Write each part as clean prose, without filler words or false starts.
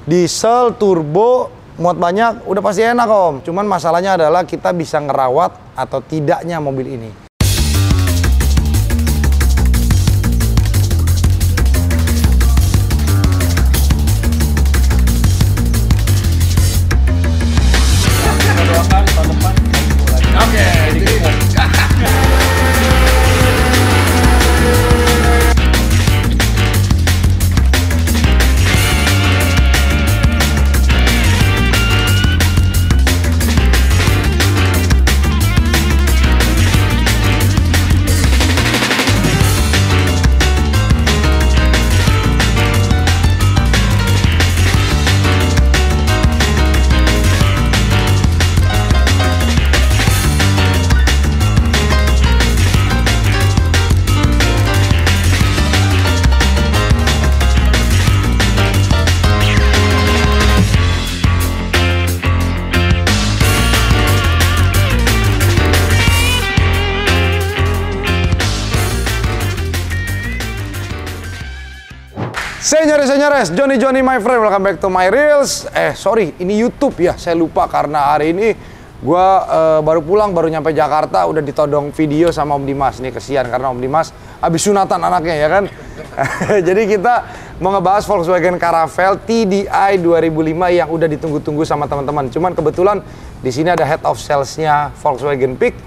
Diesel, turbo, muat banyak, udah pasti enak Om. Cuman masalahnya adalah kita bisa ngerawat atau tidaknya mobil ini. Senyores, Johnny my friend, welcome back to my reels. Sorry, ini YouTube ya, saya lupa karena hari ini gua baru pulang, baru nyampe Jakarta, udah ditodong video sama Om Dimas. Nih kesian karena Om Dimas habis sunatan anaknya ya kan. Jadi kita mau ngebahas Volkswagen Caravelle TDI 2005 yang udah ditunggu-tunggu sama teman-teman. Cuman kebetulan di sini ada head of sales-nya Volkswagen Peak.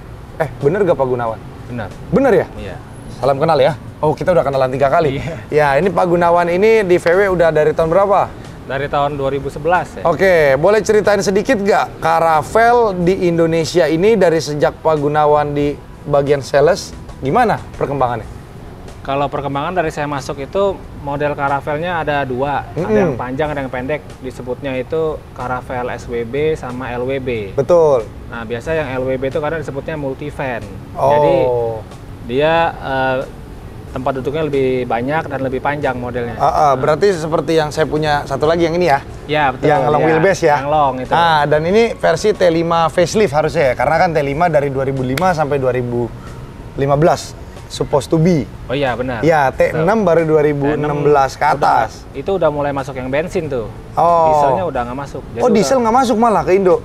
Bener gak Pak Gunawan? Benar. Bener ya? Iya. Salam kenal ya. Oh, kita udah kenalan 3 kali. Iya. Ya, ini Pak Gunawan ini di VW udah dari tahun berapa? Dari tahun 2011 ya. Oke, boleh ceritain sedikit nggak Caravelle di Indonesia ini dari sejak Pak Gunawan di bagian sales, gimana perkembangannya? Kalau perkembangan dari saya masuk itu model Caravelle-nya ada 2, ada yang panjang, ada yang pendek. Disebutnya itu Caravelle SWB sama LWB. Betul. Nah, biasa yang LWB itu karena disebutnya multivan. Oh. Jadi dia tempat duduknya lebih banyak dan lebih panjang modelnya. Berarti seperti yang saya punya satu lagi yang ini ya? Ya, betul. Yang long wheelbase ya? Yang long itu. Dan ini versi T5 facelift harusnya ya? Karena kan T5 dari 2005 sampai 2015 supposed to be. Oh iya, benar. Ya, T6 baru 2016 ke atas. Itu udah mulai masuk yang bensin tuh. Oh. Dieselnya udah nggak masuk. Jadi diesel nggak masuk malah ke Indo?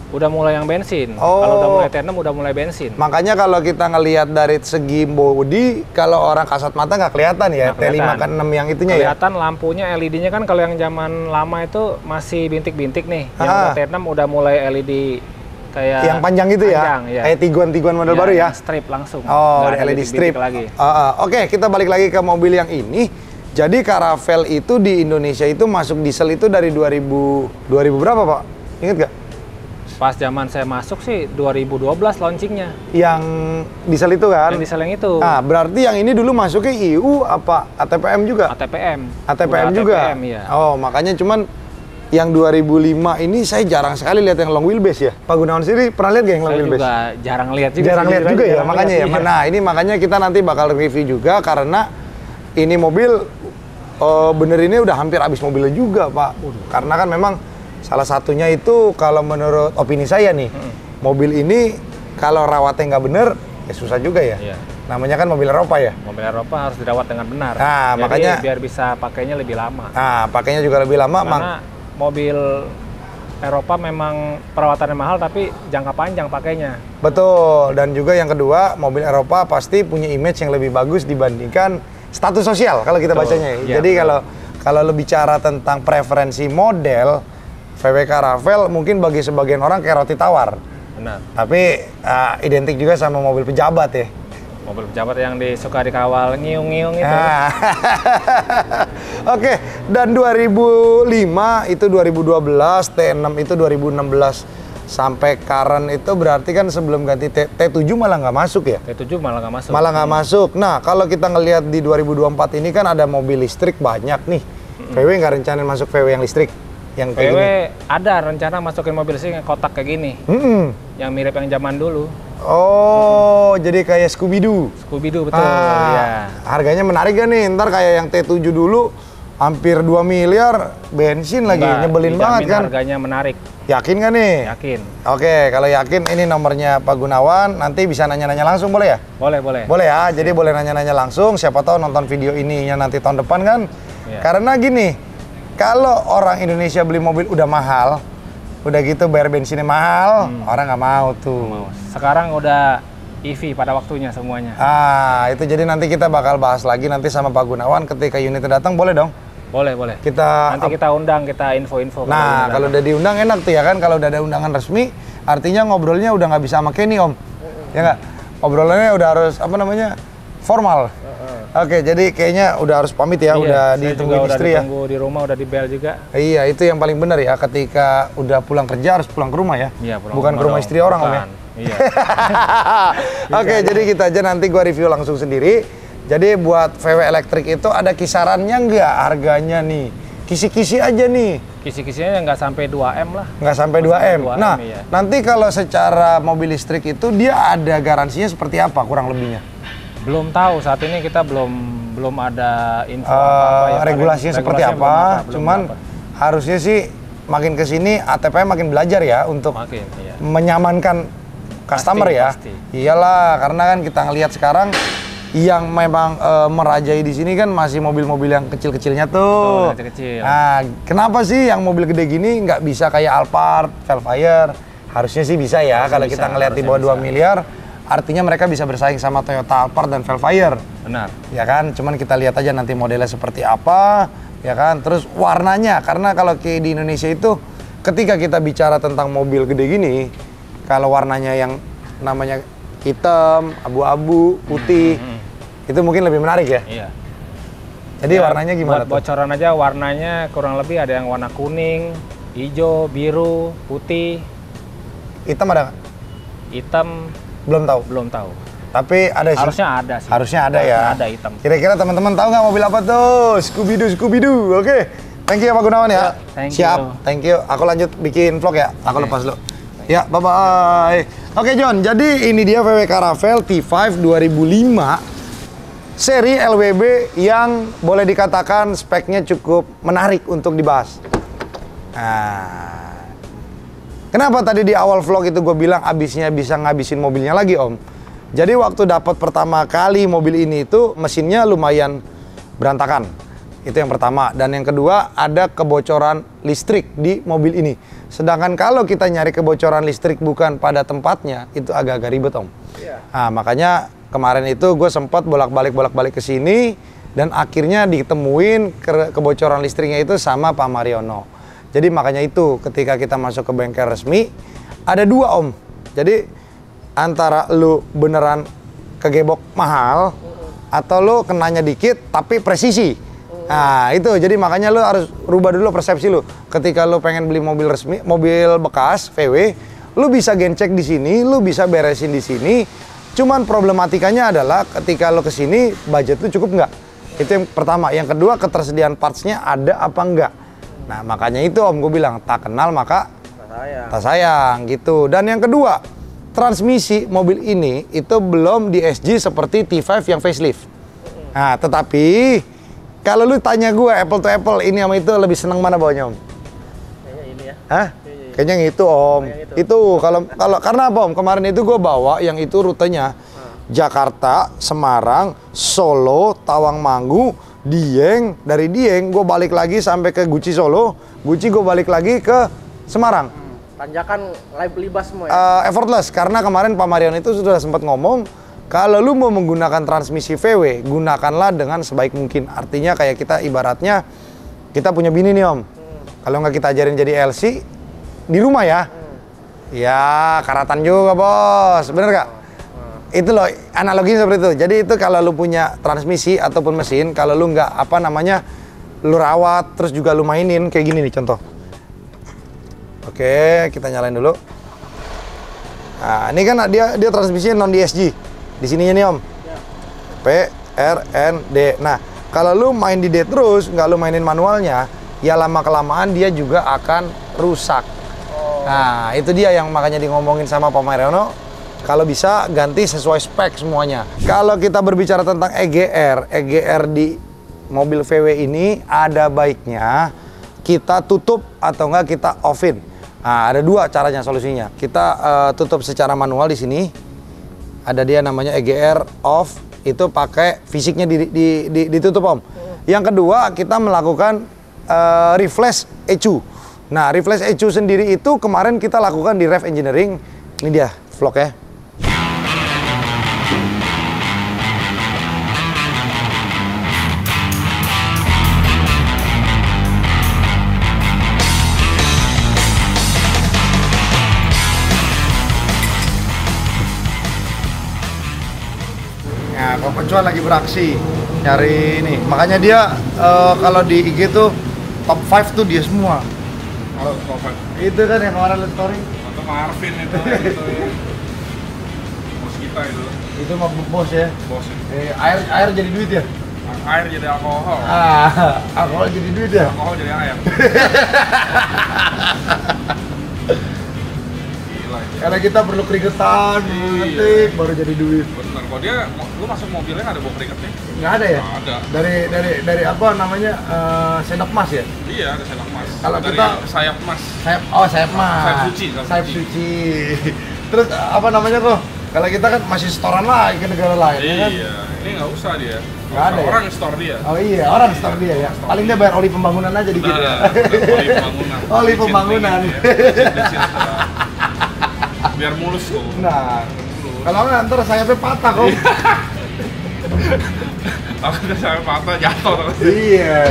Udah mulai yang bensin. Oh. Kalau udah mulai T6 udah mulai bensin. Makanya kalau kita ngelihat dari segi bodi, kalau orang kasat mata nggak kelihatan ya, T5 ke 6 yang itunya ya? Kelihatan lampunya LED-nya kan kalau yang zaman lama itu masih bintik-bintik nih. Yang udah T6 udah mulai LED kayak yang panjang itu ya? Ya. Kayak Tiguan model baru ya? Strip langsung. Oh, LED strip lagi. Oke, kita balik lagi ke mobil yang ini. Jadi Caravelle itu di Indonesia itu masuk diesel itu dari 2000 berapa Pak? Ingat nggak? Pas zaman saya masuk sih 2012 launchingnya. Yang diesel itu kan? Yang diesel yang itu. Nah, berarti yang ini dulu masuknya EU apa ATPM juga? ATPM. ATPM juga? ATPM, ya. Oh, makanya cuman yang 2005 ini saya jarang sekali lihat yang long wheelbase ya. Pak Gunawan sendiri pernah lihat gak yang long wheelbase? Saya juga jarang lihat juga. Jarang lihat juga ya, makanya ya. Nah, ini makanya kita nanti bakal review juga karena ini mobil bener ini udah hampir habis mobilnya juga, Pak. Karena kan memang salah satunya itu kalau menurut opini saya nih, mobil ini kalau rawatnya nggak bener, ya susah juga ya. Iya. Namanya kan mobil Eropa ya. Mobil Eropa harus dirawat dengan benar. Nah, jadi makanya biar bisa pakainya lebih lama. Nah, pakainya juga lebih lama. Karena mobil Eropa memang perawatannya mahal, tapi jangka panjang pakainya. Betul. Dan juga yang kedua, mobil Eropa pasti punya image yang lebih bagus dibandingkan status sosial kalau kita bacanya. Ya, jadi kalau lebih bicara tentang preferensi model, VW Caravelle mungkin bagi sebagian orang kayak roti tawar. Benar. Tapi identik juga sama mobil pejabat ya. Mobil pejabat yang suka dikawal ngiung-ngiung itu. Oke, dan 2005 itu 2012, T6 itu 2016 sampai current itu berarti kan sebelum ganti T7 malah nggak masuk ya? T7 malah nggak masuk. Malah nggak masuk. Nah, kalau kita ngelihat di 2024 ini kan ada mobil listrik banyak nih. VW nggak rencanain masuk VW yang listrik? Yang kayak VW gini? ada rencana masukin mobil listrik yang kotak kayak gini. Yang mirip yang zaman dulu. Oh, jadi kayak Scooby-Doo. Scooby-Doo, betul. Ya. Harganya menarik gak nih? Ntar kayak yang T7 dulu hampir 2 miliar bensin lagi. Nyebelin banget kan? Harganya menarik. Yakin gak nih? Yakin. Oke, kalau yakin ini nomornya Pak Gunawan. Nanti bisa nanya-nanya langsung boleh ya? Boleh. Boleh ya, jadi boleh nanya-nanya langsung. Siapa tahu nonton video ininya nanti tahun depan kan? Ya. Karena gini, kalau orang Indonesia beli mobil udah mahal, udah gitu bayar bensinnya mahal, orang nggak mau tuh. Sekarang udah EV pada waktunya semuanya. Itu jadi nanti kita bakal bahas lagi nanti sama Pak Gunawan ketika unitnya datang, boleh dong? Boleh. Nanti kita undang, kita info-info. Nah, kalau udah diundang enak tuh ya kan, kalau udah ada undangan resmi, artinya ngobrolnya udah nggak bisa sama Kenny, Om. Ya nggak? Obrolannya udah harus, formal. Oke, jadi kayaknya udah harus pamit ya, udah ditungguin istri ya. Ditunggu di rumah, udah di bel juga. Iya, itu yang paling benar ya, ketika udah pulang kerja harus pulang ke rumah ya. Iya, pulang bukan ke rumah istri orang, Om ya. Iya. Oke, jadi kita aja nanti gua review langsung sendiri. Jadi buat VW elektrik itu ada kisarannya nggak harganya nih? Kisi-kisi aja nih. Kisi-kisinya nggak sampai 2M lah. Nggak sampai 2M. Nah, iya. nanti kalau secara mobil listrik itu dia ada garansinya seperti apa kurang lebihnya? Belum tahu, saat ini kita belum ada info apa-apa ya. Regulasinya seperti apa? Cuman harusnya sih makin kesini ATP makin belajar ya untuk menyamankan customer ya. Pasti. Iyalah, karena kan kita ngelihat sekarang yang memang merajai di sini kan masih mobil-mobil yang kecil-kecilnya tuh. Kecil-kecil. Nah, kenapa sih yang mobil gede gini nggak bisa kayak Alphard, Velfire? Harusnya sih bisa ya, kalau kita ngelihat di bawah 2 miliar. Artinya mereka bisa bersaing sama Toyota Alphard dan Velfire. Benar. Ya kan, cuman kita lihat aja nanti modelnya seperti apa, ya kan. Terus warnanya, karena kalau kayak di Indonesia itu, ketika kita bicara tentang mobil gede gini, kalau warnanya yang namanya hitam, abu-abu, putih, itu mungkin lebih menarik ya. Iya. Jadi ya, warnanya gimana buat bocoran aja, warnanya kurang lebih ada yang warna kuning, hijau, biru, putih. Hitam ada nggak? Hitam belum tahu. Tapi ada sih. Harusnya ada sih. Harusnya ada ya. Ada hitam. Kira-kira teman-teman tahu nggak mobil apa tuh? Scooby-Doo. Oke. Thank you ya Pak Gunawan ya. Siap. Thank you. Aku lanjut bikin vlog ya. Aku lepas dulu. Ya, bye-bye. Oke John, jadi ini dia VW Caravelle T5 2005 seri LWB yang boleh dikatakan speknya cukup menarik untuk dibahas. Nah, kenapa tadi di awal vlog itu gue bilang abisnya bisa ngabisin mobilnya lagi, Om? Jadi waktu dapat pertama kali mobil ini itu mesinnya lumayan berantakan. Itu yang pertama. Dan yang kedua, ada kebocoran listrik di mobil ini. Sedangkan kalau kita nyari kebocoran listrik bukan pada tempatnya, itu agak-agak ribet, Om. Yeah. Nah, makanya kemarin itu gue sempat bolak-balik ke sini dan akhirnya ditemuin kebocoran listriknya itu sama Pak Mariono. Jadi makanya itu ketika kita masuk ke bengkel resmi, ada dua, Om. Jadi antara lu beneran kegebok mahal atau lu kenanya dikit tapi presisi. Nah itu, jadi makanya lu harus rubah dulu persepsi lu. Ketika lu pengen beli mobil resmi, mobil bekas VW, lu bisa gencek di sini, lu bisa beresin di sini. Cuman problematikanya adalah ketika lu kesini, budget lu cukup nggak? Itu yang pertama. Yang kedua, ketersediaan partsnya ada apa enggak? Nah makanya itu, Om, gue bilang tak kenal maka tak sayang gitu. Dan yang kedua, transmisi mobil ini itu belum di SG seperti T5 yang facelift. Nah tetapi kalau lu tanya gue apple to apple ini sama itu lebih seneng mana bawanya, Om? Kayaknya ini ya. Hah? Kayaknya yang itu, Om. Itu kalau karena apa, Om? Kemarin itu gue bawa yang itu rutenya Jakarta, Semarang, Solo, Tawangmangu, Dieng. Dari Dieng gue balik lagi sampai ke Guci Solo. Guci gue balik lagi ke Semarang. Tanjakan libas semua ya? Effortless, karena kemarin Pak Marion itu sudah sempat ngomong kalau lu mau menggunakan transmisi VW, gunakanlah dengan sebaik mungkin. Artinya kayak kita ibaratnya kita punya bini nih, Om. Kalau nggak kita ajarin jadi LC di rumah ya. Ya, karatan juga, Bos. Bener nggak? Itu loh, analoginya seperti itu. Jadi itu kalau lu punya transmisi ataupun mesin, kalau lu nggak lu rawat, terus juga lu mainin kayak gini nih contoh. Oke, kita nyalain dulu. Nah, ini kan dia transmisinya non DSG. Di sininya nih, Om. Ya. P, R, N, D. Nah, kalau lu main di D terus, nggak lu mainin manualnya, ya lama-kelamaan dia juga akan rusak. Nah, itu dia yang makanya ngomongin sama Pak Mariono. Kalau bisa ganti sesuai spek semuanya. Kalau kita berbicara tentang EGR di mobil VW ini ada baiknya kita tutup atau enggak kita off-in. Nah, ada dua caranya solusinya. Kita tutup secara manual di sini. Ada dia namanya EGR off, itu pakai fisiknya ditutup, Om. Yang kedua, kita melakukan reflash ECU. Nah, reflash ECU sendiri itu kemarin kita lakukan di Rev Engineering. Ini dia vlognya. Nah, Kokocuan lagi beraksi nyari ini. Makanya dia kalau di IG tuh top 5 tuh dia semua. Oh, Covid. Itu kan yang kemarin liat story. Atau Marvin itu ya. Bos kita itu. Itu mah bos ya. Bos itu. Air jadi duit ya? Air jadi alkohol. Alkohol jadi duit ya? Alkohol jadi air. Gila itu. Karena kita perlu keringetan, ngetik, baru jadi duit. Bener, kok dia, lu masuk mobilnya nggak ada bau keringetnya? Nggak ada ya? Nggak ada. Dari apa namanya, sendok emas ya? Iya, ada sendok emas. Kalau Dari kita- sayap emas. Sayap emas. Sayap suci, Sayap suci. Terus apa namanya kok? Kalau kita kan masih setoran lagi ke negara lain, ya kan? Iya, ini nggak usah dia. Nggak ada ya? Orang yang store dia. Oh iya, orang store dia ya. Paling dia bayar oli pembangunan aja dikit ya. Nah, oli pembangunan. Oli pembangunan. Bensin, biar mulus kok. Nah, kalau nggak ntar sayapnya patah kok. Takutnya saya patah jatuh terus. Iya.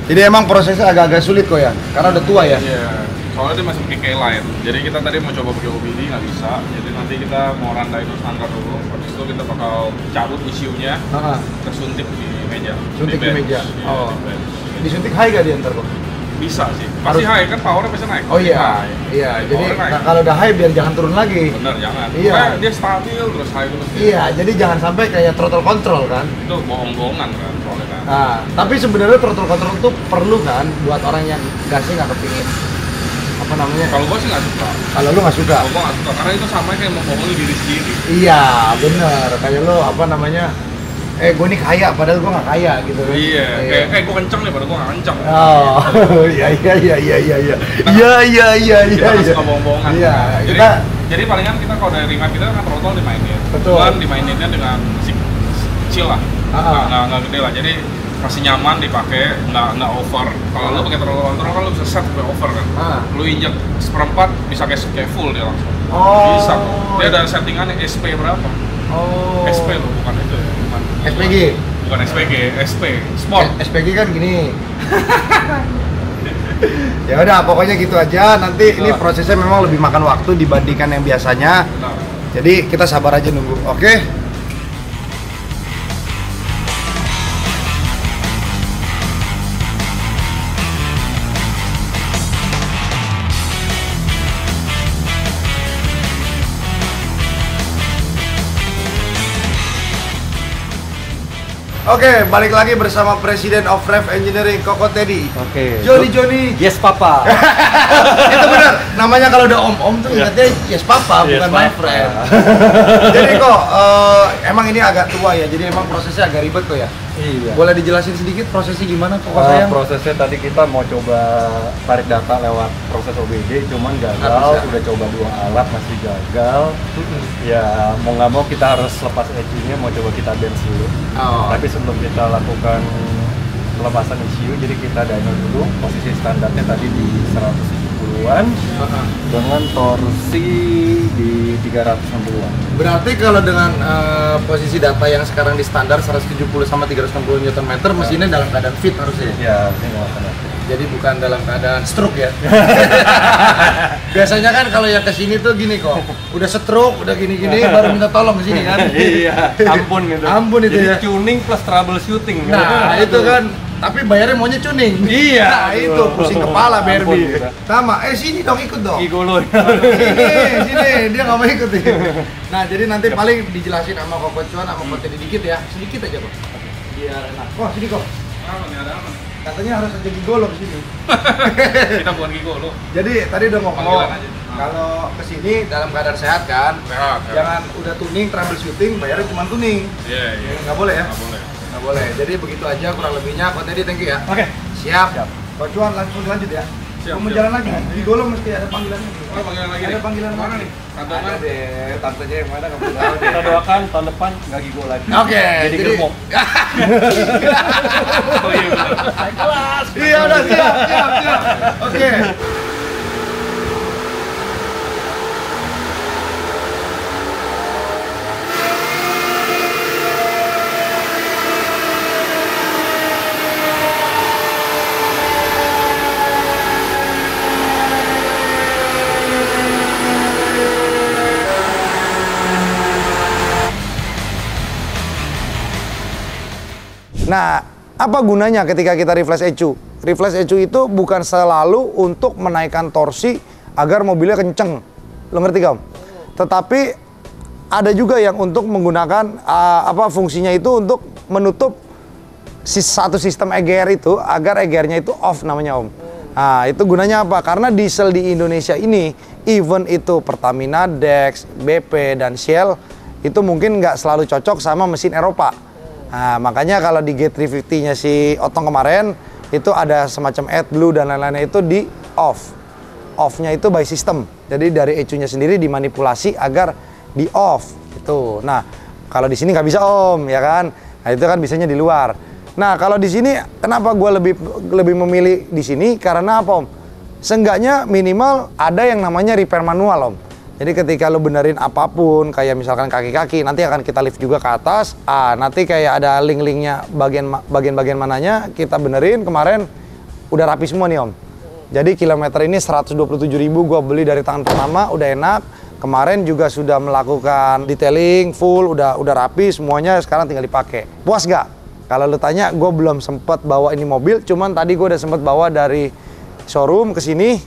Jadi emang prosesnya agak-agak sulit kok ya, karena udah tua ya. Iya. Soalnya dia masih pakai K-line. Jadi kita tadi mau coba pakai OBD nggak bisa. Jadi nanti kita mau randai itu standar dulu. Habis itu kita bakal cabut ECU-nya, Heeh. kita suntik di meja. Suntik di bench. meja. Iya, Oh. di bench. Disuntik high gak dia ntar kok? Bisa sih. Pasti Harus- high kan powernya pasti naik. Oh iya, High. iya. High, Jadi powernya naik. kalau udah high biar jangan turun lagi. Bener, jangan. Iya. Pokoknya dia stabil terus high terus. Iya, jadi jangan sampai kayak throttle control kan. Itu bohong-bohongan kan soalnya kan. Nah, tapi sebenarnya throttle control itu perlu kan buat orang yang gasnya nggak kepingin. Apa namanya? Kalau gua sih nggak suka. Kalau lu nggak suka? Kalau gua nggak suka karena itu sama kayak membohongi diri sendiri. Iya, bener. Kayak lu apa namanya? Gue nih kaya, padahal gue nggak kaya gitu kan. Iya, kayak gua kenceng nih, padahal gua nggak kenceng. Oh, iya iya iya iya iya iya iya iya iya Kita iya. nggak suka bohong-bohongan. Iya, Jadi, kita jadi palingan kita kalau dari ringan kita kan throttle dimainin. Betul. Cuman dimaininnya dengan chill lah. Nggak gede lah. Jadi masih nyaman dipakai, nggak over. Kalau lu pakai throttle control kan lu bisa set sampai over kan. Lu injek seperempat bisa kayak full dia langsung. Oh. Bisa kok. Dia ada settingannya SP berapa? Oh. SP loh, bukan itu ya. SPG. Bukan SPG, SP Sport. SPG kan gini. Ya udah, pokoknya gitu aja. Nanti ini prosesnya memang lebih makan waktu dibandingkan yang biasanya. Nah, Jadi kita sabar aja nunggu. Oke? Oke, balik lagi bersama Presiden of Rev Engineering, Koko Teddy. Oke. Johnny. Yes, Papa. Itu benar. Namanya kalau udah om-om tuh ingatnya yes papa, Yes, bukan my Papa. friend. Jadi kok emang ini agak tua ya. Jadi emang prosesnya agak ribet kok ya. Iya. Boleh dijelasin sedikit prosesnya gimana kok sayang? Prosesnya tadi kita mau coba tarik data lewat proses OBD, cuman Nggak gagal. bisa. Udah coba 2 alat masih gagal. Ya mau nggak mau kita harus lepas ECU-nya, mau coba kita bench dulu. Oh. Tapi sebelum kita lakukan pelepasan ECU, jadi kita dyno dulu. Posisi standarnya tadi di 170-an dengan torsi di 360-an. Berarti kalau dengan posisi data yang sekarang di standar 170 sama 360 Nm, mesinnya dalam keadaan fit harusnya. Ya, ini nggak masalah. Jadi bukan dalam keadaan stroke ya. Biasanya kan kalau yang kesini tuh gini kok, udah stroke, udah gini-gini, baru minta tolong ke sini kan. Iya, ampun gitu. Ampun itu Jadi ya. tuning plus troubleshooting. Nah, itu kan, tapi bayarnya maunya tuning. Iya, Nah, itu pusing kepala BRB. Ampun, kita. Sama, sini dong, ikut dong. Gigolo. Sini, dia nggak mau ikut nih. Nah, jadi nanti paling dijelasin sama Koko Cuan, sama Koko Teddy dikit ya, sedikit aja kok. Biar enak. Kok sini kok. apa nih ada apa nih? Katanya harus ada gigolo di sini. Kita bukan gigolo. Jadi tadi udah ngomong Panggilan aja. kalau kesini dalam keadaan sehat kan, Sehat, sehat. jangan udah tuning, troubleshooting, bayarnya cuma tuning. Iya, iya. Nggak boleh ya? Nggak boleh. Nggak boleh. Jadi begitu aja kurang lebihnya. Kok tadi thank you ya. Oke. Siap. Siap. Kok Cuan langsung lanjut ya. Siap, mau siap. jalan lagi. Di Golo mesti ada panggilan. Oh, panggilan lagi Ada nih. panggilan Mana lagi. nih? Tante Ada mana? deh, tantenya yang mana kamu tahu deh. Kita doakan tahun depan nggak gigo lagi. Oke, Jadi gerbong. Oh iya benar. Iya udah siap. Oke. Nah, apa gunanya ketika kita refresh ECU? Refresh ECU itu bukan selalu untuk menaikkan torsi agar mobilnya kenceng. Lo ngerti Om? Tetapi ada juga yang untuk menggunakan fungsinya itu untuk menutup satu sistem EGR itu agar EGR-nya itu off namanya Om. Nah, itu gunanya apa? Karena diesel di Indonesia ini, even itu Pertamina, Dex, BP, dan Shell, itu mungkin nggak selalu cocok sama mesin Eropa. Nah, makanya kalau di G350-nya si Otong kemarin, itu ada semacam AdBlue dan lain-lainnya itu di off. Off-nya itu by system. Jadi dari ECU-nya sendiri dimanipulasi agar di off. Gitu. Nah, kalau di sini nggak bisa Om, ya kan? Nah, itu kan bisanya di luar. Nah, kalau di sini, kenapa gue lebih memilih di sini? Karena apa Om? Seenggaknya minimal ada yang namanya repair manual Om. Jadi ketika lo benerin apapun, kayak misalkan kaki-kaki, nanti akan kita lift juga ke atas. Nanti kayak ada link-linknya bagian-bagian mananya, kita benerin. Kemarin udah rapi semua nih Om. Jadi kilometer ini 127.000 gue beli dari tangan pertama, udah enak. Kemarin juga sudah melakukan detailing full, udah rapi semuanya, sekarang tinggal dipakai. Puas gak? Kalau lo tanya, gue belum sempet bawa ini mobil, cuman tadi gue udah sempet bawa dari showroom ke sini.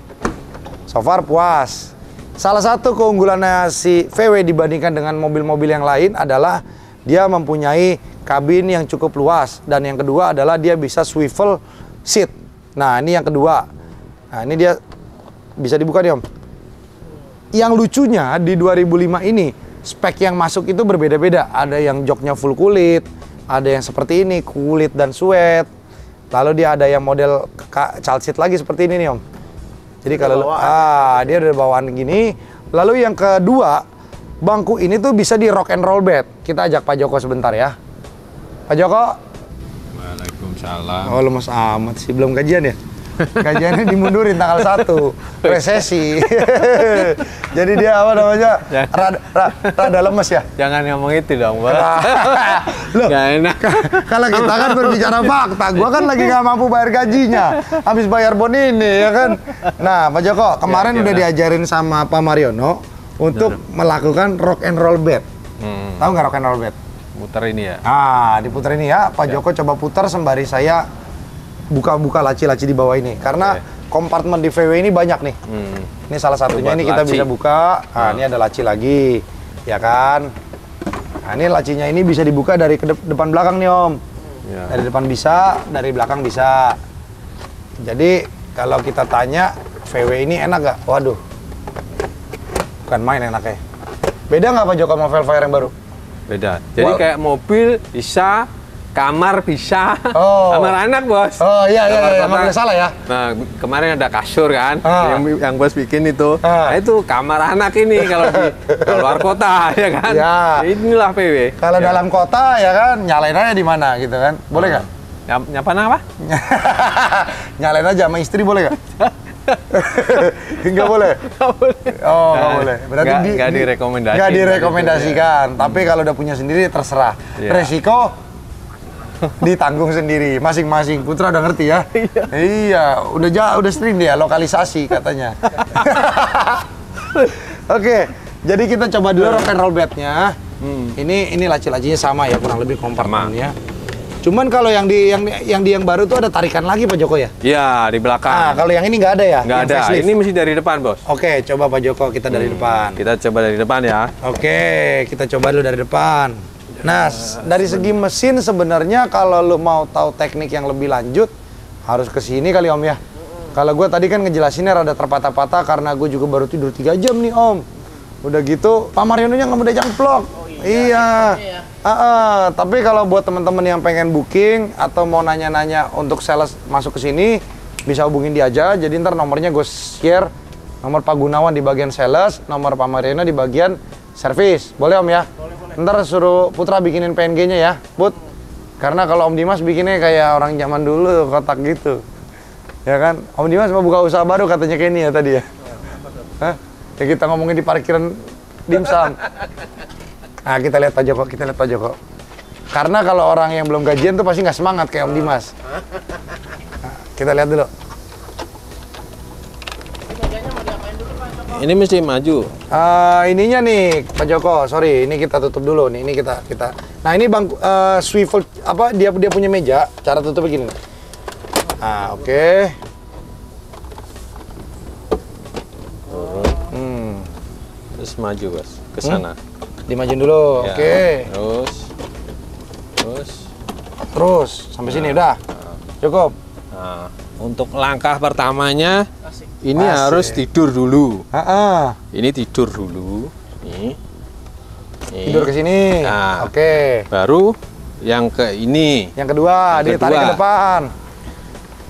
So far puas. Salah satu keunggulannya si VW dibandingkan dengan mobil-mobil yang lain adalah dia mempunyai kabin yang cukup luas. Dan yang kedua adalah dia bisa swivel seat. Nah, ini yang kedua. Nah, ini dia bisa dibuka nih Om. Yang lucunya di 2005 ini, spek yang masuk itu berbeda-beda. Ada yang joknya full kulit, ada yang seperti ini, kulit dan suede. Lalu dia ada yang model child seat lagi seperti ini nih Om. Jadi kalau dia udah bawaan gini. Lalu yang kedua, bangku ini tuh bisa di rock and roll bed. Kita ajak Pak Joko sebentar ya. Pak Joko. Waalaikumsalam. Oh, lemes amat sih, belum gajian ya? Gajiannya dimundurin tanggal 1, resesi. Jadi dia apa namanya? Rada lemes ya? Jangan ngomong itu dong, Bos. Loh, Gak enak. kalau kita kan berbicara fakta, gua kan lagi nggak mampu bayar gajinya, habis bayar bon ini ya kan. Nah, Pak Joko, kemarin udah diajarin sama Pak Mariono untuk melakukan rock and roll bed. Tahu nggak rock and roll bed? Muter ini ya. Diputer ini ya, Pak Joko coba putar sembari saya buka-buka laci-laci di bawah ini. Karena kompartemen di VW ini banyak nih. Ini salah satunya, Buat ini kita laci. bisa buka. Ini ada laci lagi, ya kan? Nah, ini lacinya ini bisa dibuka dari depan belakang nih Om. Ya. Dari depan bisa, dari belakang bisa. Jadi kalau kita tanya VW ini enak gak? Waduh, bukan main enaknya. Beda nggak Pak Joko sama Velfire yang baru? Beda. Jadi kayak mobil bisa, kamar bisa, Oh. kamar anak, Bos. Oh iya, Kamar nggak kota. boleh salah ya. Nah, kemarin ada kasur kan, yang Bos bikin itu. Ah. Nah, itu kamar anak ini kalau di luar kota, ya kan? Ya. Inilah PW. Kalau Ya. dalam kota ya kan, nyalain aja di mana gitu kan? Boleh nggak? Nyapa apa? Nyalain aja sama istri boleh nggak? Nggak boleh. Oh, nggak boleh. Berarti nggak direkomendasikan. Nggak direkomendasikan. Tapi kalau udah punya sendiri terserah. Iya. Resiko ditanggung sendiri, masing-masing. Putra udah ngerti ya? Iya, udah sering dia lokalisasi katanya. Oke, jadi kita coba dulu rock and roll bednya. Ini laci-lacinya sama ya, kurang lebih kompartemennya. Cuman kalau yang baru tuh ada tarikan lagi Pak Joko ya? Iya, di belakang. Nah, kalau yang ini nggak ada ya? Nggak Yang ada. facelift? Ini mesti dari depan, Bos. Oke, coba Pak Joko kita dari depan. Kita coba dari depan ya. Oke, kita coba dulu dari depan. Nah, dari segi mesin sebenarnya kalau lu mau tahu teknik yang lebih lanjut harus ke sini kali Om ya. Kalau gue tadi kan ngejelasinnya rada terpatah-patah karena gue juga baru tidur 3 jam nih Om. Udah gitu, Pak Mariono-nya nggak udah vlog. Iya. Tapi kalau buat teman-teman yang pengen booking atau mau nanya-nanya untuk sales masuk ke sini, bisa hubungin dia aja. Jadi ntar nomornya gue share, nomor Pak Gunawan di bagian sales, nomor Pak Mariana di bagian service. Boleh Om ya? Boleh. Ntar suruh Putra bikinin PNG-nya ya, Put. Karena kalau Om Dimas bikinnya kayak orang zaman dulu, kotak gitu. Ya kan? Om Dimas mau buka usaha baru katanya Kenny ya tadi ya? Hah? Ya kita ngomongin di parkiran dimsum. Nah, kita lihat Pak Joko, Karena kalau orang yang belum gajian tuh pasti nggak semangat kayak Om Dimas. Nah, kita lihat dulu. Ini mesti maju. Ininya nih Pak Joko, sorry, ini kita tutup dulu nih. Ini kita. Nah ini bangku swivel apa dia punya meja. Cara tutup begini. Nah oke. Terus maju Bos, ke sana. Dimajuin dulu, Ya, oke. Terus Sampai sini udah. Cukup. Nah, untuk langkah pertamanya ini Asik. harus tidur dulu. Ini Ini tidur dulu. Nih. tidur ke sini. Nah. Oke. Baru yang ke ini. Yang kedua, Yang ditarik kedua. ke depan.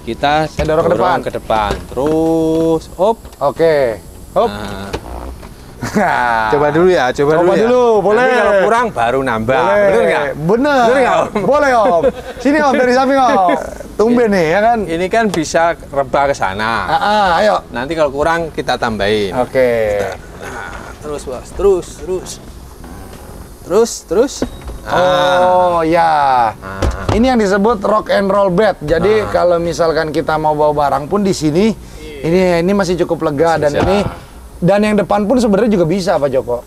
Kita Saya dorong ke depan. Terus, op. Oke. Hop. Nah, coba dulu ya, Coba ya. dulu, boleh. Nanti kalau kurang baru nambah. Boleh. Bener nggak? Bener. Bener nggak, Om? Boleh Om. Sini Om dari samping Om. Tumben nih ya kan. Ini kan bisa rebah ke sana. Ayo. Nanti kalau kurang kita tambahin. Oke. Nah, terus Bos, terus. Oh ya. Ini yang disebut rock and roll bed. Jadi kalau misalkan kita mau bawa barang pun di sini, ini masih cukup lega dan Bisa. ini dan yang depan pun sebenarnya juga bisa Pak Joko.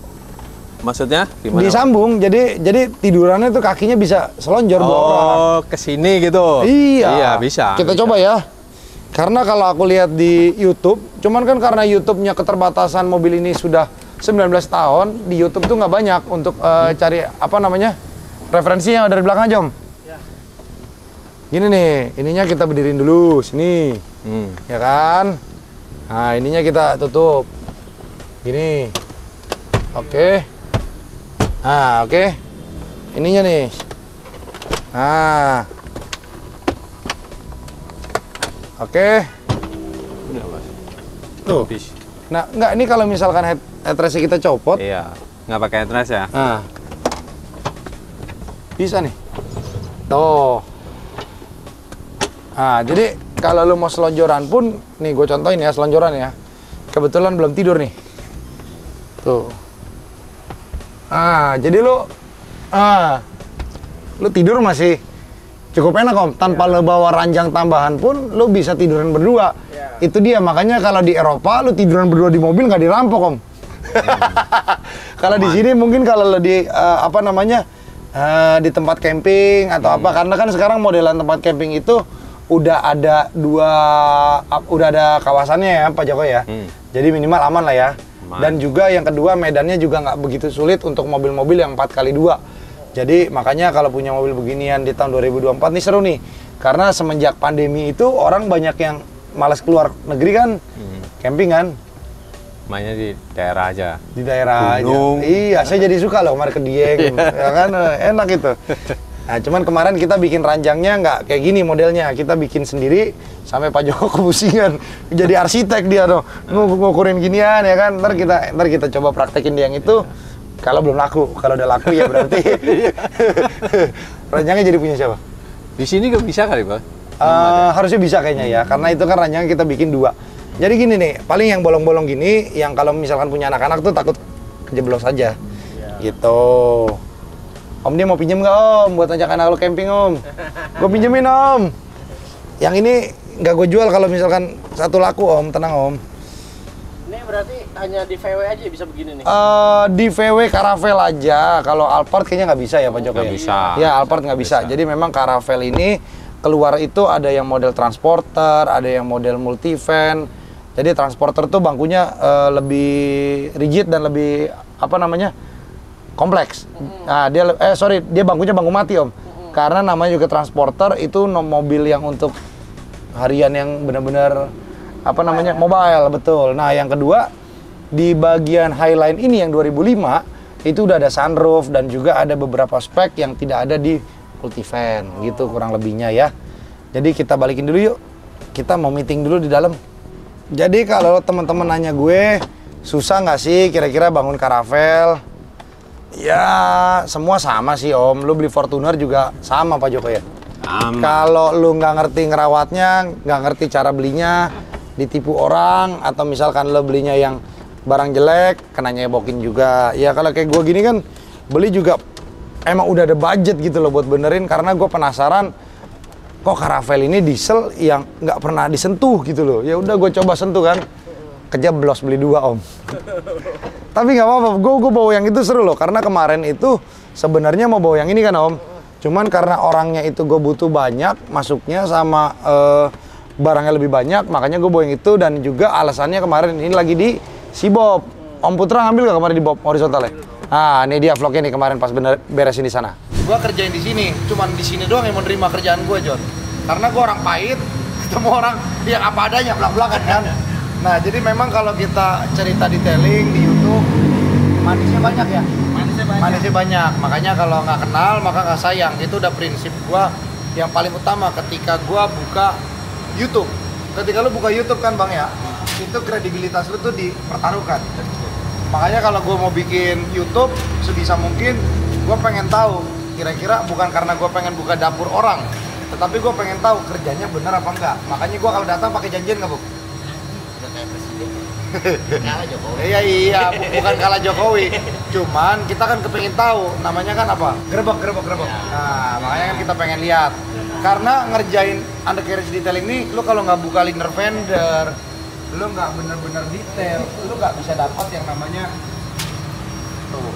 Maksudnya gimana? Disambung, jadi tidurannya tuh kakinya bisa selonjor dua orang. Oh, ke sini gitu. Iya. Iya, bisa. Kita bisa. coba ya. Karena kalau aku lihat di YouTube, cuman kan karena YouTube-nya keterbatasan mobil ini sudah 19 tahun, di YouTube tuh nggak banyak untuk cari apa namanya referensinya dari belakang aja Om. Gini nih, ininya kita berdiriin dulu sini, ya kan? Nah ininya kita tutup, gini, oke. Nah oke, ininya nih, nah, oke. Tuh. Habis. Nah, enggak, ini kalau misalkan headrest kita copot, Iya, nggak pakai headrest ya? nah, bisa nih. Tuh. Nah, jadi kalau lu mau selonjoran pun, nih gue contohin ya selonjoran ya. Kebetulan belum tidur nih. Tuh. Jadi lu tidur masih cukup enak Om. Tanpa lu bawa ranjang tambahan pun, lu bisa tiduran berdua. Itu dia, makanya kalau di Eropa lu tiduran berdua di mobil nggak dirampok Om. Kalau di sini mungkin kalau di apa namanya di tempat camping atau apa, karena kan sekarang modelan tempat camping itu udah ada kawasannya ya Pak Joko ya. Jadi minimal aman lah ya. Aman. Dan juga yang kedua medannya juga nggak begitu sulit untuk mobil-mobil yang 4x2. Jadi makanya kalau punya mobil beginian di tahun 2024 nih seru nih. Karena semenjak pandemi itu orang banyak yang malas keluar negeri kan, camping kan. Mainnya di daerah aja. Di daerah Gunung. aja. Iya, saya jadi suka loh kemarin ke Dieng, ya kan, enak itu. Nah, cuman kemarin kita bikin ranjangnya nggak kayak gini modelnya, kita bikin sendiri sampai Pak Joko kebusingan, jadi arsitek dia tuh, ngukurin ginian ya kan. Ntar kita coba praktekin di yang itu. Kalau belum laku, kalau udah laku ya berarti ranjangnya jadi punya siapa? Di sini nggak bisa kali Bos? Harusnya bisa kayaknya ya, karena itu kan ranjangnya kita bikin 2. Jadi gini nih, paling yang bolong-bolong gini, yang kalau misalkan punya anak-anak tuh takut kejeblos aja, gitu. Om dia mau pinjem nggak Om, buat ajak anak lo camping Om? Gue pinjemin Om. Yang ini nggak gue jual kalau misalkan satu laku Om, tenang Om. Ini berarti hanya di VW aja bisa begini nih? Di VW Caravelle aja, kalau Alphard kayaknya nggak bisa ya Pak Joko Nggak ya? bisa. Ya Alphard nggak bisa. Jadi memang Caravelle ini keluar itu ada yang model transporter, ada yang model multivan. Jadi transporter tuh bangkunya lebih rigid dan lebih apa namanya kompleks. Nah dia dia bangkunya bangku mati Om. Karena namanya juga transporter itu mobil yang untuk harian yang benar-benar apa namanya mobile, betul. Nah yang kedua di bagian Highline ini yang 2005 itu udah ada sunroof dan juga ada beberapa spek yang tidak ada di multivan gitu kurang lebihnya ya. Jadi kita balikin dulu yuk. kita mau meeting dulu di dalam. Jadi kalau teman-teman nanya gue, susah nggak sih kira-kira bangun Caravelle? Ya, semua sama sih Om. Lu beli Fortuner juga sama Pak Joko ya? Kalau lu nggak ngerti ngerawatnya, nggak ngerti cara belinya, ditipu orang, atau misalkan lu belinya yang barang jelek, kena nyebokin juga. Ya kalau kayak gue gini kan, beli juga emang udah ada budget gitu loh buat benerin, karena gue penasaran kok Caravelle ini diesel yang nggak pernah disentuh gitu loh. Ya udah gue coba sentuh kan, kejeblos beli 2 Om. Tapi nggak apa-apa, gue bawa yang itu seru loh, karena kemarin itu sebenarnya mau bawa yang ini kan Om. Cuman karena orangnya itu gue butuh banyak masuknya sama barangnya lebih banyak, makanya gue bawa yang itu. Dan juga alasannya kemarin ini lagi di si Bob. Om Putra ngambil gak kemarin di Bob horizontal ya? Nah, ini dia vlognya nih kemarin pas beresin di sana. Gue kerjain di sini, cuman di sini doang yang mau nerima kerjaan gue, John. Karena gue orang pahit, ketemu orang yang apa adanya, belak-belakan kan. Nah, jadi memang kalau kita cerita detailing di YouTube, manisnya banyak ya. Manisnya banyak. Makanya kalau nggak kenal maka nggak sayang. Itu udah prinsip gue yang paling utama ketika gue buka YouTube. Ketika lu buka YouTube kan Bang ya, itu kredibilitas lu tuh dipertaruhkan. Makanya kalau gue mau bikin YouTube, sebisa mungkin gue pengen tahu kira-kira, bukan karena gue pengen buka dapur orang, tetapi gue pengen tahu kerjanya bener apa enggak. Makanya gue kalau datang pakai janjian nggak, Bu? Udah kayak presiden. Kalah Jokowi. Iya, bukan kalah Jokowi. Cuman kita kan kepengin tahu, namanya kan apa? Gerebek. Nah, makanya kan kita pengen lihat. Karena ngerjain undercarriage detailing ini, lu kalau nggak buka liner fender, lu nggak bener-bener detail, lu nggak bisa dapat yang namanya tuh.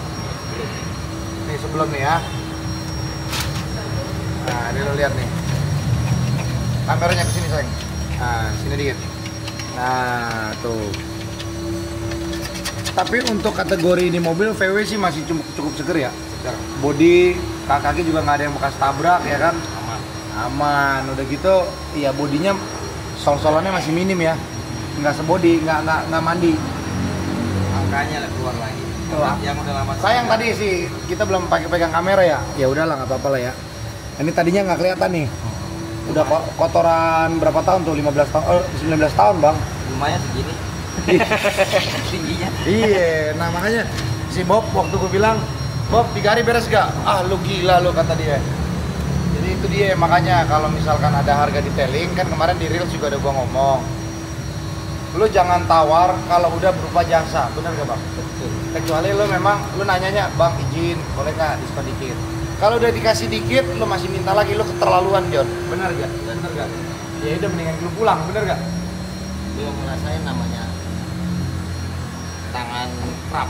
Nih sebelum nih ya. Nah, ini lu lihat nih. Kameranya ke sini, sayang. Nah, sini dikit. Nah, tuh. Tapi untuk kategori ini mobil VW sih masih cukup seger ya. Bodi, kaki juga nggak ada yang bekas tabrak ya kan? Aman. Udah gitu, ya bodinya sol-solannya masih minim ya. Nggak sebodi, nggak mandi. Angkanya lah keluar lagi. Tuh, Yang udah lama. sayang tadi sih kita belum pegang kamera ya. Ya udahlah, nggak apa-apa lah ya. Ini tadinya nggak kelihatan nih. Udah kotoran berapa tahun tuh? 15 tahun, 19 tahun bang. Lumayan segini. Tingginya. Iya, nah makanya si Bob waktu gue bilang, Bob 3 hari beres gak? Ah lu gila lu, kata dia. Jadi itu dia, makanya kalau misalkan ada harga detailing, kan kemarin di Reels juga ada gua ngomong, lu jangan tawar kalau udah berupa jasa, bener gak bang? Betul. Kecuali lu memang, lu nanyanya, bang izin, boleh gak diskon dikit? Kalau udah dikasih dikit, lu masih minta lagi, lu keterlaluan John, bener gak? Bener gak? Ya udah mendingan lu pulang, bener gak? Belum ngerasain namanya tangan krap.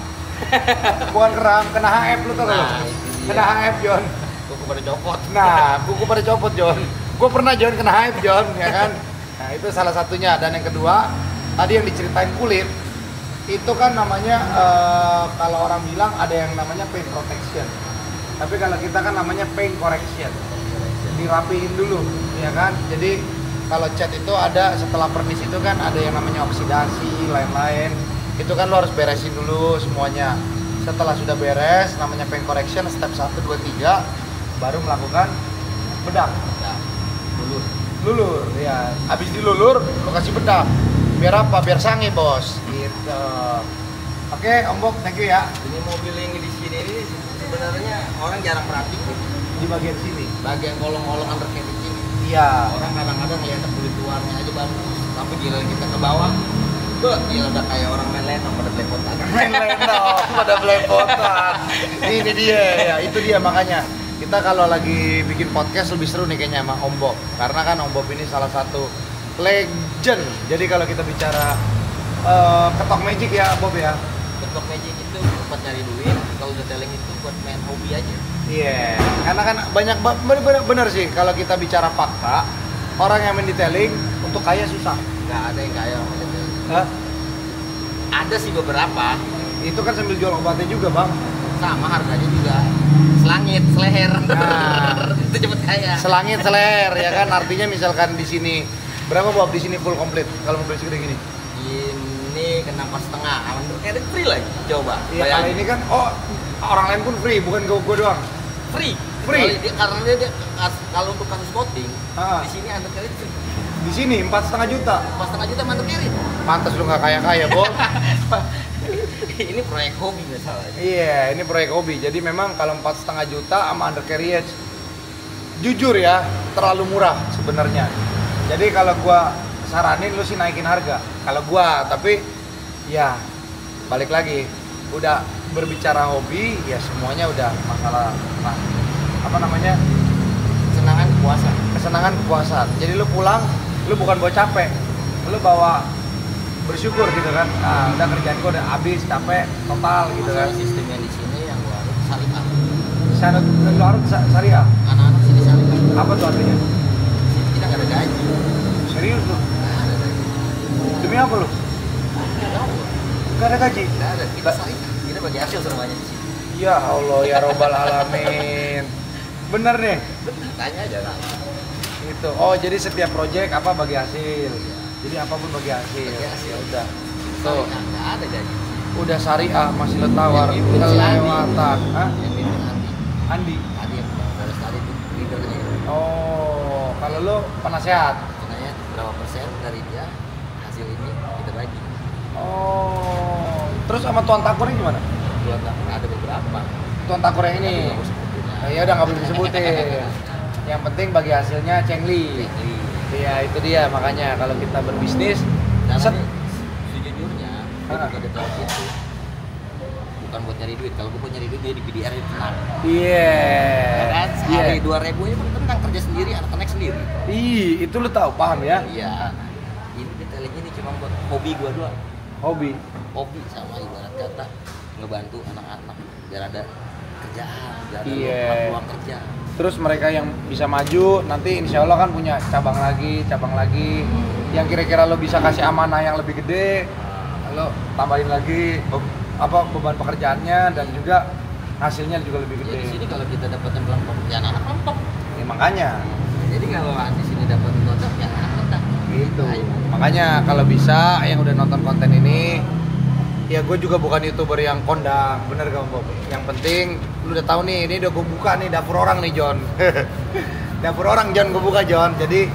Bukan keram, kena HF lu tau gak? Nah, itu dia. Kena HF John. Kuku pada copot. Nah, kuku pada copot John. Gue pernah John kena hype John, ya kan? Nah itu salah satunya. Dan yang kedua, tadi yang diceritain kulit, itu kan namanya kalau orang bilang ada yang namanya paint protection. Tapi kalau kita kan namanya paint correction. Dirapiin dulu, ya kan? Jadi kalau cat itu ada setelah pernis itu kan ada yang namanya oksidasi, lain-lain. Itu kan lo harus beresin dulu semuanya. Setelah sudah beres, namanya paint correction, step 1, 2, 3, baru melakukan bedak. Lulur, ya. Habis dilulur, lo kasih bedak. Biar apa? Biar sange, bos. Gitu. Oke, Om Bob, thank you ya. Ini mobil yang di sini ini sebenarnya orang jarang perhatiin Di bagian sini. bagian kolong-kolong undercarriage ini. Iya. Orang kadang-kadang lihat kulit luarnya aja bagus, tapi gila kita ke bawah, dia udah kayak orang main lenong pada belepotan. Main lenong, pada belepotan. Ini dia, ya. Itu dia makanya. Kita kalau lagi bikin podcast lebih seru nih kayaknya sama Om Bob. Karena kan Om Bob ini salah satu legend. Jadi kalau kita bicara ketok magic ya Bob ya. Ketok magic itu buat nyari duit, kalau detailing itu buat main hobi aja. Iya, karena kan banyak bener sih kalau kita bicara fakta, orang yang main detailing untuk kaya susah. Nggak ada yang kaya sama detailing. Hah? Ada sih beberapa, Itu kan sambil jual obatnya juga bang. sama harganya juga selangit, seleher. Nah. Itu cepet kaya. Selangit seler ya kan, artinya misalkan di sini berapa Bob, di sini full komplit kalau mobil segede gini? Ini kena 4,5, undercarriage free lagi. Coba. Iya, kalau ini kan orang lain pun free, bukan gue doang. Free. Free? Karena dia kalau untuk kasus coating, Ah. di sini undercarriage free. Di sini 4,5 juta. 4,5 juta mantep kiri. Pantas lu nggak kaya-kaya, Bob. Ini proyek hobi masalahnya. Iya, ini proyek hobi. Jadi memang kalau 4,5 juta sama undercarriage, jujur ya, terlalu murah sebenarnya. Jadi kalau gua saranin lu sih naikin harga. Kalau gua, tapi ya balik lagi, udah berbicara hobi, ya semuanya udah masalah apa namanya? Kesenangan puasa. Kesenangan kepuasan. Jadi lu pulang, lu bukan bawa capek, lu bawa bersyukur gitu kan. Nah, udah kerjaan gua udah habis, capek total gitu kan. Masalah sistem yang di sini yang gua harus syariah. Lu harus syariah. Anak-anak sini syariah. Apa tuh artinya? Sini kita nggak ada gaji. Serius lu? Nggak ada gaji. Demi apa lu? Gak ada gaji? Nggak ada. Kita syariah. Kita bagi hasil semuanya di sini. Ya Allah, ya Robbal Alamin. Bener nih? Tanya aja lah. Itu. Oh, jadi setiap proyek apa bagi hasil? Jadi apapun bagi hasil. Bagi hasil. Ya udah. Tuh, Syariah nggak ada gaji. udah syariah masih lo tawar Yang pimpin si Andi. kelewatan. Hah? Yang pimpin Andi. Andi. Andi yang harus tadi itu leadernya. Oh, kalau lo penasehat. Makanya berapa persen dari dia hasil ini kita bagi. Oh, terus sama tuan takurnya gimana? Dua tahun ada beberapa. Tuan takur yang ini. Tapi nggak usah sebutin lah. Nah, ya udah nggak boleh disebutin. Yang penting bagi hasilnya Cengli. Jadi, Iya itu dia makanya kalau kita berbisnis karena set. nih, sejujurnya gue Ah. juga ada tahap itu bukan buat nyari duit. Kalau gue mau nyari duit dia di PDR itu tenang. Iya. Ya kan? Iya. Sehari 2.000 aja udah tenang, kerja sendiri, anak-anak sendiri. Ih, itu lu tahu paham ya? Iya. Ini detailnya ini cuma buat hobi gue doang. Hobi. Hobi sama ibarat kata ngebantu anak-anak biar ada kerjaan, biar ada Iya. peluang kerja. Terus mereka yang bisa maju nanti insya Allah kan punya cabang lagi yang kira-kira lo bisa kasih amanah yang lebih gede, lo tambahin lagi beban pekerjaannya dan juga hasilnya juga lebih Ya, di sini gede. kalau kita dapat yang kelompok, ya anak-anak kelompok. Ya, makanya Jadi kalau di sini dapat total, ya anak tetap. gitu. Ayo. Makanya kalau bisa yang udah nonton konten ini, ya gue juga bukan YouTuber yang kondang, bener gak Bob? Yang penting lu udah tahu nih, ini udah gue buka nih dapur orang nih John. Dapur orang John gue buka John. Jadi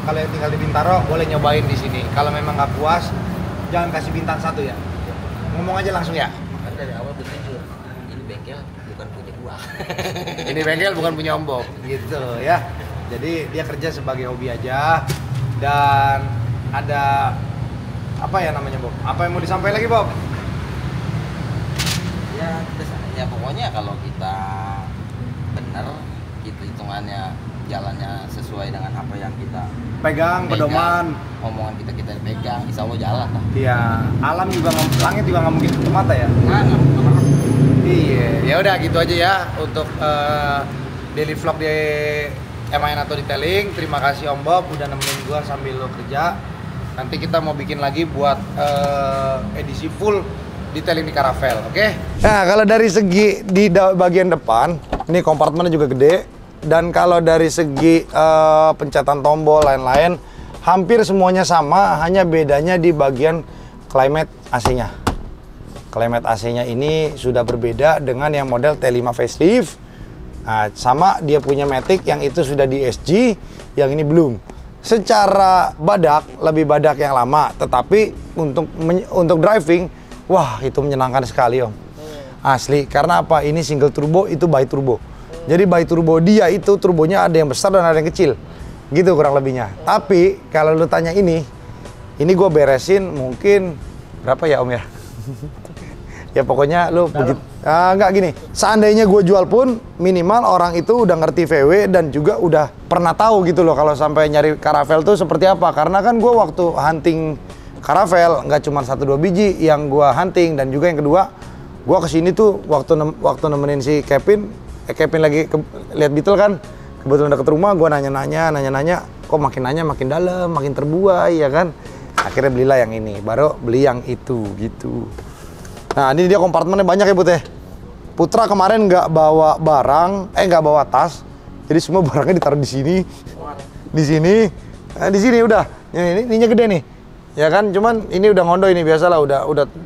kalau yang tinggal di Bintaro boleh nyobain di sini. Kalau memang nggak puas, jangan kasih bintang 1 ya. Ngomong aja langsung ya. Kan dari awal gue jujur, ini bengkel bukan punya gua. Ini bengkel bukan punya Om Bob, gitu ya. Jadi dia kerja sebagai hobi aja dan ada apa ya namanya Bob? Apa yang mau disampaikan lagi Bob? Ya pokoknya kalau kita benar, kita hitungannya jalannya sesuai dengan apa yang kita Pegang pedoman. omongan kita pegang, insya Allah jalan lah. Iya, alam juga langit juga nggak mungkin tutup mata ya. Nah, Iya, ya udah gitu aja ya untuk daily vlog di MAN atau Detailing. Terima kasih Om Bob udah nemenin gua sambil lo kerja. Nanti kita mau bikin lagi buat edisi full detailing di Caravelle, oke? Nah, kalau dari segi di bagian depan, ini kompartemennya juga gede. Dan kalau dari segi pencatan tombol lain-lain, hampir semuanya sama, hanya bedanya di bagian climate AC-nya. Climate AC-nya ini sudah berbeda dengan yang model T5 facelift. Nah, sama dia punya Matic yang itu sudah di SG, yang ini belum. Secara badak, lebih badak yang lama, tetapi untuk driving, wah itu menyenangkan sekali Om. Asli, karena apa? Ini single turbo, itu bi-turbo. Jadi bi-turbo dia itu turbonya ada yang besar dan ada yang kecil. Gitu kurang lebihnya. Tapi kalau lu tanya ini gue beresin mungkin berapa ya Om ya? Ya pokoknya lu begitu. Enggak gini, seandainya gue jual pun minimal orang itu udah ngerti VW dan juga udah pernah tahu gitu loh kalau sampai nyari Caravelle tuh seperti apa. Karena kan gue waktu hunting Caravelle nggak cuma 1-2 biji yang gue hunting, dan juga yang kedua gue kesini tuh waktu nemenin si Kevin lagi lihat Beetle kan, kebetulan deket rumah, gue nanya, kok makin nanya makin dalam, makin terbuai ya kan. Akhirnya belilah yang ini, baru beli yang itu gitu. Nah ini dia kompartemennya banyak ya Bud ya. Putra kemarin nggak bawa barang, nggak bawa tas, jadi semua barangnya ditaruh di sini, di sini udah. Ininya gede nih, ya kan. Cuman ini udah ngondo ini biasalah,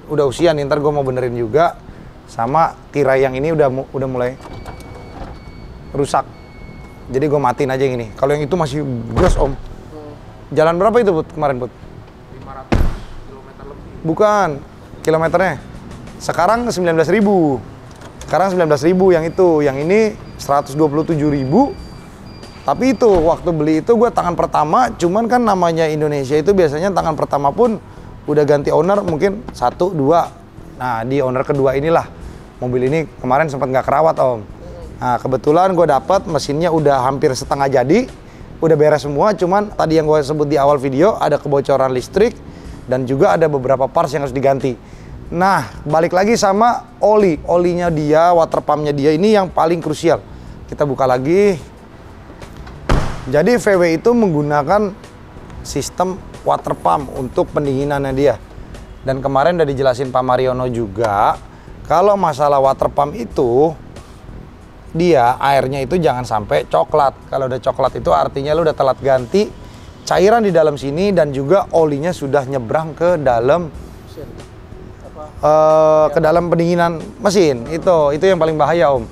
udah usia nih. Ntar gue mau benerin juga, sama tirai yang ini udah mulai rusak. Jadi gue matiin aja yang ini. Kalau yang itu masih gas Om, Jalan berapa itu Put kemarin Put? 500 km lebih. Bukan, kilometernya. Sekarang 19.000. Sekarang 19.000 yang itu. Yang ini 127.000. Tapi itu waktu beli itu gue tangan pertama, cuman kan namanya Indonesia itu biasanya tangan pertama pun udah ganti owner mungkin 1, 2. Nah di owner kedua inilah mobil ini kemarin sempat nggak kerawat Om. Nah kebetulan gue dapat mesinnya udah hampir setengah jadi, udah beres semua. Cuman tadi yang gue sebut di awal video ada kebocoran listrik dan juga ada beberapa parts yang harus diganti. Nah balik lagi sama olinya dia, water pumpnya dia ini yang paling krusial. Kita buka lagi. Jadi VW itu menggunakan sistem water pump untuk pendinginannya dia. Dan kemarin udah dijelasin Pak Mariono juga, kalau masalah water pump itu, dia airnya itu jangan sampai coklat. Kalau udah coklat itu artinya lu udah telat ganti cairan di dalam sini dan juga olinya sudah nyebrang ke dalam ke dalam pendinginan mesin. Itu yang paling bahaya Om.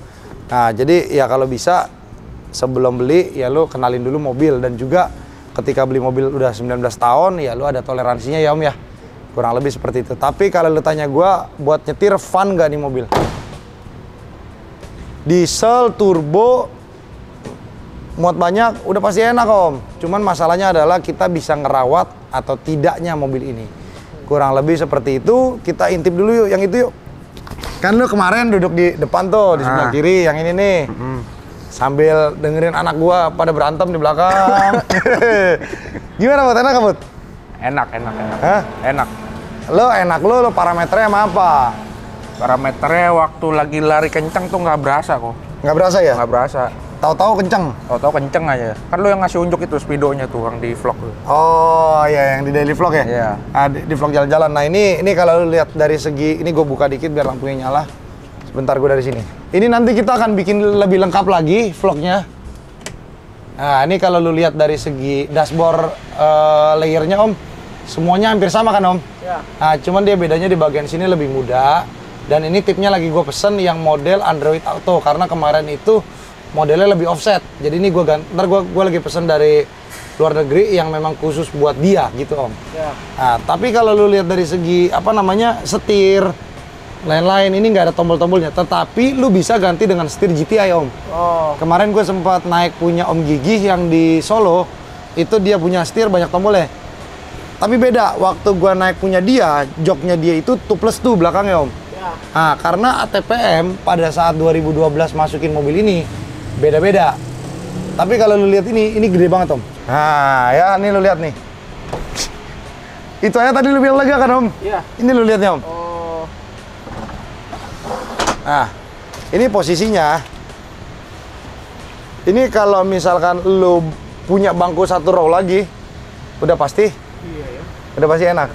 Nah jadi ya kalau bisa sebelum beli ya lu kenalin dulu mobil, dan juga ketika beli mobil udah 19 tahun ya lu ada toleransinya ya Om ya. Kurang lebih seperti itu. Tapi kalau lu tanya gua buat nyetir fun gak nih mobil? Diesel, turbo, muat banyak udah pasti enak Om. Cuman masalahnya adalah kita bisa ngerawat atau tidaknya mobil ini. Kurang lebih seperti itu. Kita intip dulu yuk yang itu yuk. Kan lu kemarin duduk di depan tuh, di sebelah kiri yang ini nih. Sambil dengerin anak gua pada berantem di belakang. Gimana Bud? Enak gak Bud? Enak. Hah? Enak. Lo parameternya sama apa? Parameternya waktu lagi lari kencang tuh nggak berasa kok. Nggak berasa ya? Nggak berasa. Tahu-tahu kenceng? Tahu-tahu kenceng aja. Kan lo yang ngasih unjuk itu speedonya tuh yang di vlog tuh. Oh iya, yang di daily vlog ya? Iya. Nah, di vlog jalan-jalan. Nah ini kalau lu lihat dari segi, ini gue buka dikit biar lampunya nyala. Sebentar gue dari sini. Ini nanti kita akan bikin lebih lengkap lagi vlognya. Nah ini kalau lu lihat dari segi dashboard layernya Om, semuanya hampir sama kan Om? Ya. Nah cuman dia bedanya di bagian sini lebih muda. Dan ini tipnya lagi gue pesen yang model Android Auto, karena kemarin itu modelnya lebih offset. Jadi ini ntar gue lagi pesen dari luar negeri yang memang khusus buat dia gitu Om. Ya. Nah tapi kalau lu lihat dari segi apa namanya setir lain-lain, ini nggak ada tombol-tombolnya, tetapi lu bisa ganti dengan setir GTI Om. Oh. Kemarin gue sempat naik punya Om Gigi yang di Solo, itu dia punya setir banyak tombolnya. Tapi beda, waktu gue naik punya dia, joknya dia itu 2+2 belakangnya Om. Ya. Nah, karena ATPM pada saat 2012 masukin mobil ini beda-beda. Tapi kalau lu lihat ini gede banget Om. Nah ya, ini lu lihat nih. Itu aja tadi lu bilang lega kan Om? Iya. Ini lu lihatnya Om. Oh. Nah, ini posisinya. Ini kalau misalkan lu punya bangku 1 row lagi, udah pasti. Iya ya. Udah pasti enak.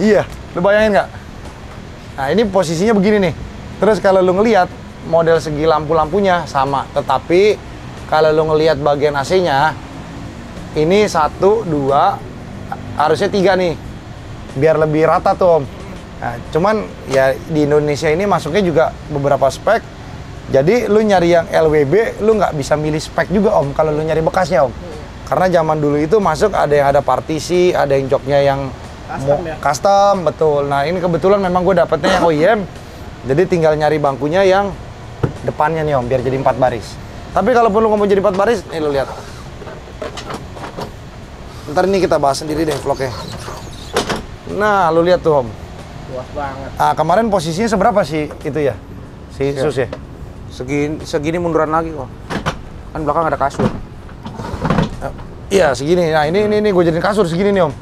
Iya, lu bayangin nggak? Nah, ini posisinya begini nih. Terus kalau lu ngelihat model segi lampu-lampunya sama, tetapi kalau lu ngelihat bagian AC-nya, ini 1, 2, harusnya 3 nih, biar lebih rata tuh Om. Nah, cuman ya di Indonesia ini masuknya juga beberapa spek. Jadi lu nyari yang LWB, lu nggak bisa milih spek juga Om kalau lu nyari bekasnya Om. Karena zaman dulu itu masuk ada yang ada partisi, ada yang joknya yang Custom ya? custom, betul. Nah ini kebetulan memang gue dapetnya yang OEM. Jadi tinggal nyari bangkunya yang depannya nih Om, biar jadi 4 baris. Tapi kalau perlu ngomong jadi 4 baris, nih lu lihat. Ntar ini kita bahas sendiri deh vlognya. Nah lu lihat tuh Om. Luas banget. Ah, kemarin posisinya seberapa sih itu ya? Si Sus ya? Segini munduran lagi kok. Kan belakang ada kasur. Iya, segini. Nah, ini gue jadiin kasur segini nih, Om.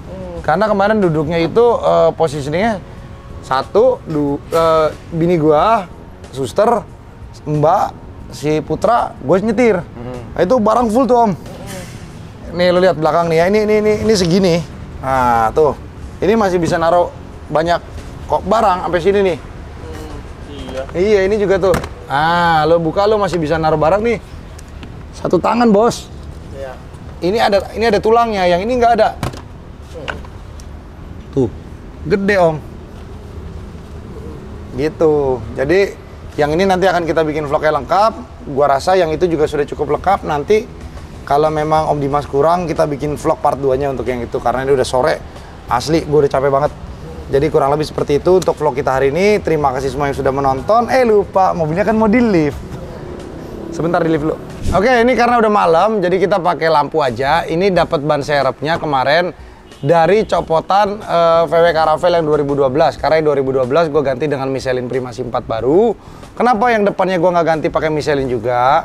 Karena kemarin duduknya itu posisinya 1, 2, bini gua, suster, Mbak, si Putra, gue nyetir. Nah, itu barang full tuh, Om. Nih, lo lihat belakang nih ya. Ini segini. Nah, tuh. Ini masih bisa naruh banyak kok barang sampai sini nih. Iya. Iya, ini juga tuh. Ah, lo buka lo masih bisa naruh barang nih. 1 tangan, Bos. Iya. Ini ada tulangnya, yang ini nggak ada. Tuh, gede Om. Gitu. Jadi yang ini nanti akan kita bikin vlognya lengkap. Gua rasa yang itu juga sudah cukup lengkap. Nanti Kalau memang Om Dimas kurang, kita bikin vlog part 2-nya untuk yang itu. Karena ini udah sore, asli gue udah capek banget. Jadi kurang lebih seperti itu untuk vlog kita hari ini. Terima kasih semua yang sudah menonton. Lupa, mobilnya kan mau di lift. Sebentar di lift dulu. Oke, ini karena udah malam, jadi kita pakai lampu aja. Ini dapat ban serepnya kemarin dari copotan VW Caravelle yang 2012. Karena yang 2012 gue ganti dengan Michelin Primasi 4 baru. Kenapa yang depannya gue nggak ganti pakai Michelin juga?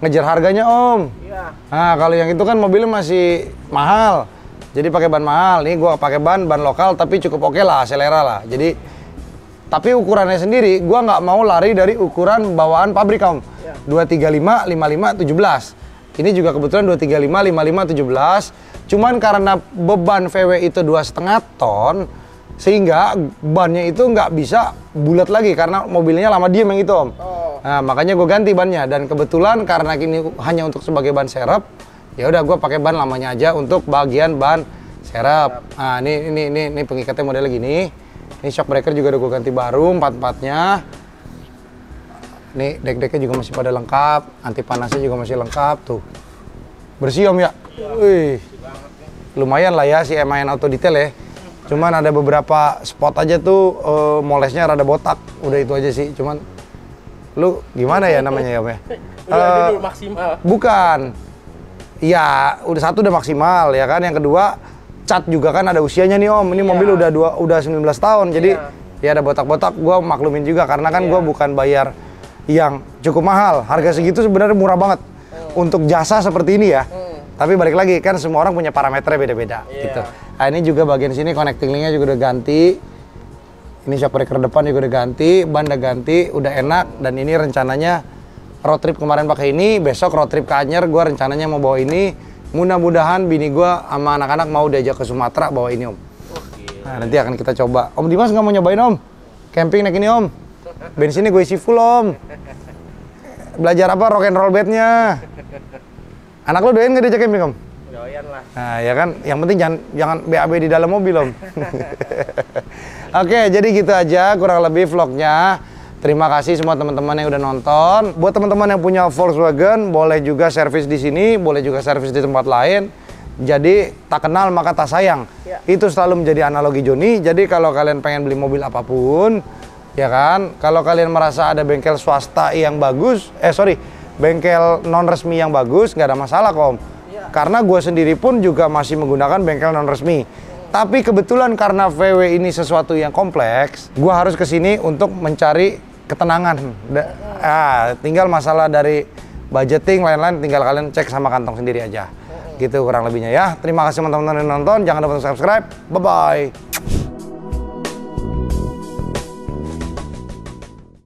Ngejar harganya Om. Iya. Nah kalau yang itu kan mobilnya masih mahal. Jadi pakai ban mahal. Nih gue pakai ban lokal tapi cukup oke lah, selera lah. Jadi tapi ukurannya sendiri gue nggak mau lari dari ukuran bawaan pabrik Om. 235, 55, 17. Ini juga kebetulan 235, 55, 17. Cuman karena beban VW itu 2,5 ton, sehingga bannya itu nggak bisa bulat lagi karena mobilnya lama diem yang itu Om. Nah makanya gue ganti bannya, dan kebetulan karena ini hanya untuk sebagai ban serep, ya udah gue pakai ban lamanya aja untuk bagian ban serep. Nah ini pengikatnya modelnya gini. Ini shock breaker juga udah gue ganti baru 4-4-nya. Nih dek-deknya juga masih pada lengkap, anti panasnya juga masih lengkap tuh. Bersih Om ya. Wih. Lumayan lah ya si MAN Auto Detail ya. Cuman ada beberapa spot aja tuh molesnya rada botak. Udah itu aja sih. Cuman lu gimana ya namanya ya Om ya? Dulu maksimal. Bukan. Ya, udah maksimal ya kan. Yang kedua, cat juga kan ada usianya nih Om. Ini mobil udah 19 tahun. Jadi ya ada botak-botak, gua maklumin juga karena kan gua bukan bayar yang cukup mahal. Harga segitu sebenarnya murah banget untuk jasa seperti ini ya. Tapi balik lagi kan semua orang punya parameternya beda-beda gitu. Nah, ini juga bagian sini connecting linknya juga udah ganti. Ini shock breaker depan juga udah ganti, ban udah ganti, udah enak. Dan ini rencananya road trip kemarin pakai ini, besok road trip ke Anyer gue rencananya mau bawa ini. Mudah-mudahan bini gue sama anak-anak mau diajak ke Sumatera bawa ini Om. Nah nanti akan kita coba. Om Dimas nggak mau nyobain Om? Camping naik ini Om. Bensinnya gue isi full Om. Belajar apa? Rock and roll bednya. Anak lo doyan nggak diajak camping Om? Doyan lah. Nah ya kan, yang penting jangan BAB di dalam mobil Om. Oke, jadi gitu aja kurang lebih vlognya. Terima kasih semua teman-teman yang udah nonton. Buat teman-teman yang punya Volkswagen, boleh juga servis di sini, boleh juga servis di tempat lain. Jadi tak kenal maka tak sayang. Itu selalu menjadi analogi Joni. Jadi kalau kalian pengen beli mobil apapun, ya kan, kalau kalian merasa ada bengkel swasta yang bagus, bengkel non resmi yang bagus, nggak ada masalah Om. Karena gue sendiri pun juga masih menggunakan bengkel non resmi. Tapi kebetulan karena VW ini sesuatu yang kompleks, gue harus kesini untuk mencari ketenangan. Tinggal masalah dari budgeting lain-lain, tinggal kalian cek sama kantong sendiri aja. Gitu kurang lebihnya ya. Terima kasih teman-teman yang nonton. Jangan lupa subscribe. Bye-bye.